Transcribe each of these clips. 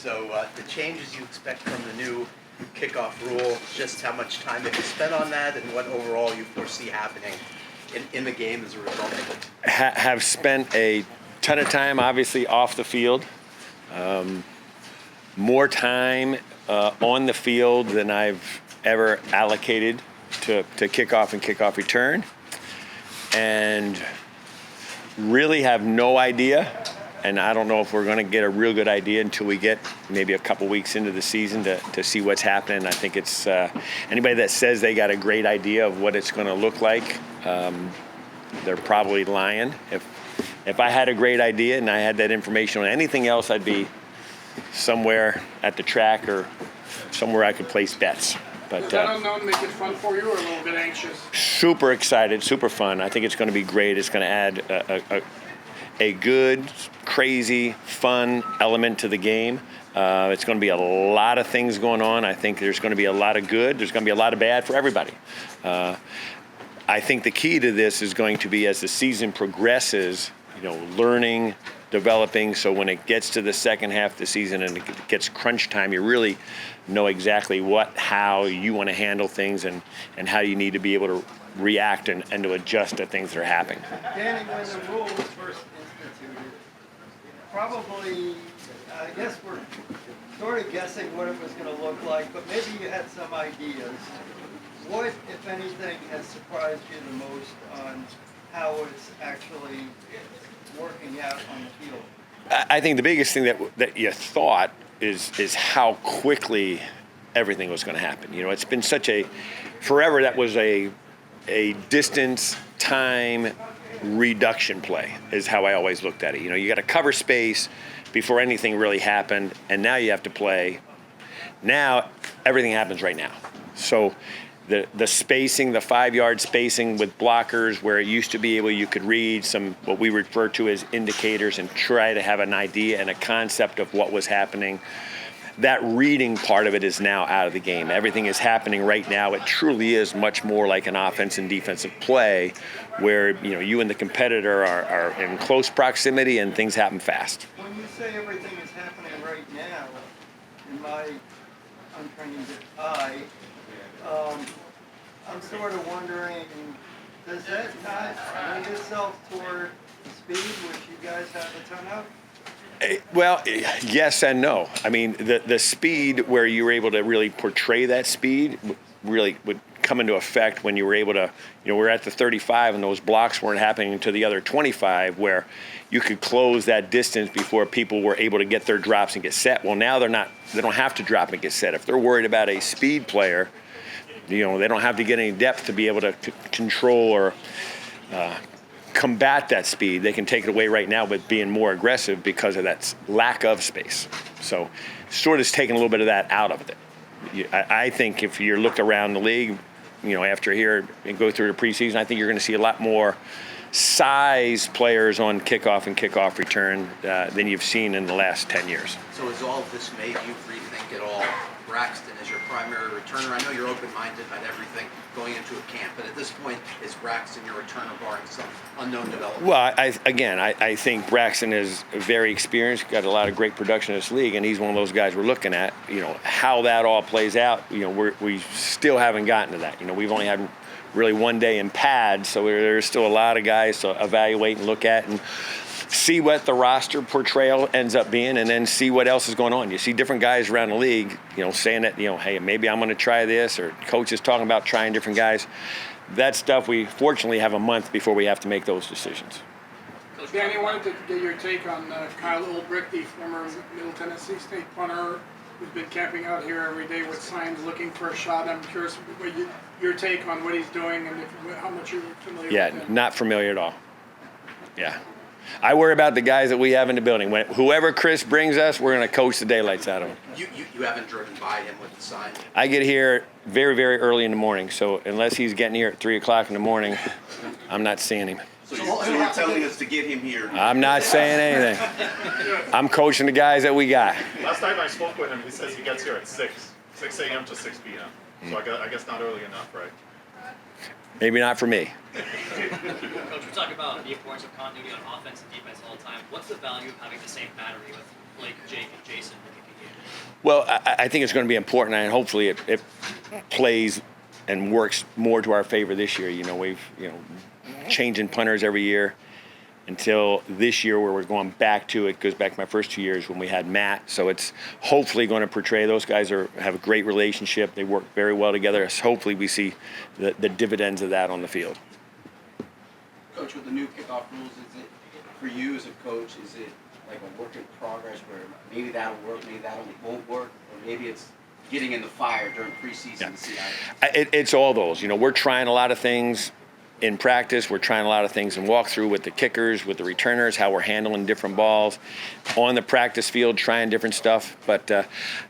So the changes you expect from the new kickoff rule, just how much time have you spent on that, and what overall you foresee happening in the game as a result of it? Have spent a ton of time, obviously, off the field. More time on the field than I've ever allocated to kickoff and kickoff return. And really have no idea, and I don't know if we're going to get a real good idea until we get maybe a couple weeks into the season to see what's happening. I think it's anybody that says they got a great idea of what it's going to look like, they're probably lying. If I had a great idea and I had that information on anything else, I'd be somewhere at the track or somewhere I could place bets. But does that unknown make it fun for you, or a little bit anxious? Super excited, super fun. I think it's going to be great. It's going to add a good, crazy, fun element to the game. It's going to be a lot of things going on. I think there's going to be a lot of good. There's going to be a lot of bad for everybody. I think the key to this is going to be, as the season progresses, learning, developing, so when it gets to the second half of the season and it gets crunch time, you really know exactly how you want to handle things and how you need to be able to react and to adjust to things that are happening. Danny, when the rule was first instituted, probably, I guess we're sort of guessing what it was going to look like, but maybe you had some ideas. What, if anything, has surprised you the most on how it's actually working out on the field? I think the biggest thing that you thought is how quickly everything was going to happen. It's been forever that was a distance, time, reduction play is how I always looked at it. You got to cover space before anything really happened, and now you have to play. Now everything happens right now. So the spacing, the 5-yard spacing with blockers, where it used to be you could read some what we refer to as indicators and try to have an idea and a concept of what was happening. That reading part of it is now out of the game. Everything is happening right now. It truly is much more like an offense and defensive play where you and the competitor are in close proximity and things happen fast. When you say everything is happening right now, in my untrained eye, I'm sort of wondering, does that not lend itself toward speed, which you guys have a ton of? Well, yes and no. I mean, the speed where you were able to really portray that speed really would come into effect when you were able to, we're at the 35 and those blocks weren't happening to the other 25 where you could close that distance before people were able to get their drops and get set. Well, now they don't have to drop and get set. If they're worried about a speed player, they don't have to get any depth to be able to control or combat that speed. They can take it away right now with being more aggressive because of that lack of space. So sort of taking a little bit of that out of it. I think if you look around the league, after here and go through the preseason, I think you're going to see a lot more size players on kickoff and kickoff return than you've seen in the last 10 years. So has all of this made you rethink at all Braxton as your primary returner? I know you're open-minded about everything going into a camp, but at this point, is Braxton your returner barring some unknown development? Well, I think Braxton is very experienced, got a lot of great production in this league, and he's one of those guys we're looking at. How that all plays out, we still haven't gotten to that. We've only had really one day in pads, so there's still a lot of guys to evaluate and look at and see what the roster portrayal ends up being, and then see what else is going on. You see different guys around the league, saying that, hey, maybe I'm going to try this, or coaches talking about trying different guys. That stuff, we fortunately have a month before we have to make those decisions. Danny, I wanted to get your take on Kyle Ulbrich, the former Middle Tennessee State punter who's been camping out here every day with signs looking for a shot. I'm curious your take on what he's doing and how much you're familiar with him. Yeah, not familiar at all. Yeah. I worry about the guys that we have in the building. Whoever Chris brings us, we're going to coach the daylights out of him. You haven't driven by him with the sign? I get here very, very early in the morning, so unless he's getting here at 3 o'clock in the morning, I'm not seeing him. So you're telling us to get him here? I'm not saying anything. I'm coaching the guys that we got. Last time I spoke with him, he says he gets here at 6 a.m. to 6 p.m. So I guess not early enough, right? Maybe not for me. Coach, we talk about the importance of continuity on offense and defense all the time. What's the value of having the same battery with Blake, Jake, and Jason in the game? Well, I think it's going to be important, and hopefully it plays and works more to our favor this year. You know, we've changing punters every year until this year where we're going back to it. Goes back to my first 2 years when we had Matt. So it's hopefully going to portray those guys have a great relationship. They work very well together. So hopefully we see the dividends of that on the field. Coach, with the new kickoff rules, is it for you as a coach? Is it like a work in progress where maybe that'll work, maybe that won't work, or maybe it's getting in the fire during preseason to see how It's all those. You know, we're trying a lot of things in practice. We're trying a lot of things in walkthrough with the kickers, with the returners, how we're handling different balls on the practice field, trying different stuff. But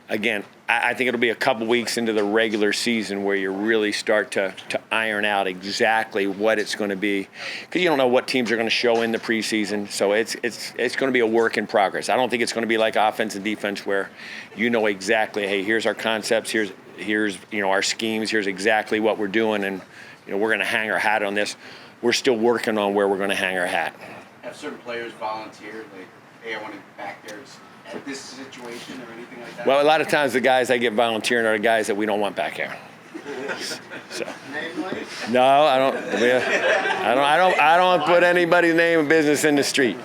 again, I think it'll be a couple weeks into the regular season where you really start to iron out exactly what it's going to be, because you don't know what teams are going to show in the preseason. So it's going to be a work in progress. I don't think it's going to be like offense and defense where you know exactly, hey, here's our concepts, here's our schemes, here's exactly what we're doing, and we're going to hang our hat on this. We're still working on where we're going to hang our hat. have certain players volunteered, like, hey, I want to get back there at this situation or anything like that? Well, a lot of times the guys I get volunteering are the guys that we don't want back here. So. Namely? No, I don't. I don't put anybody's name and business in the street.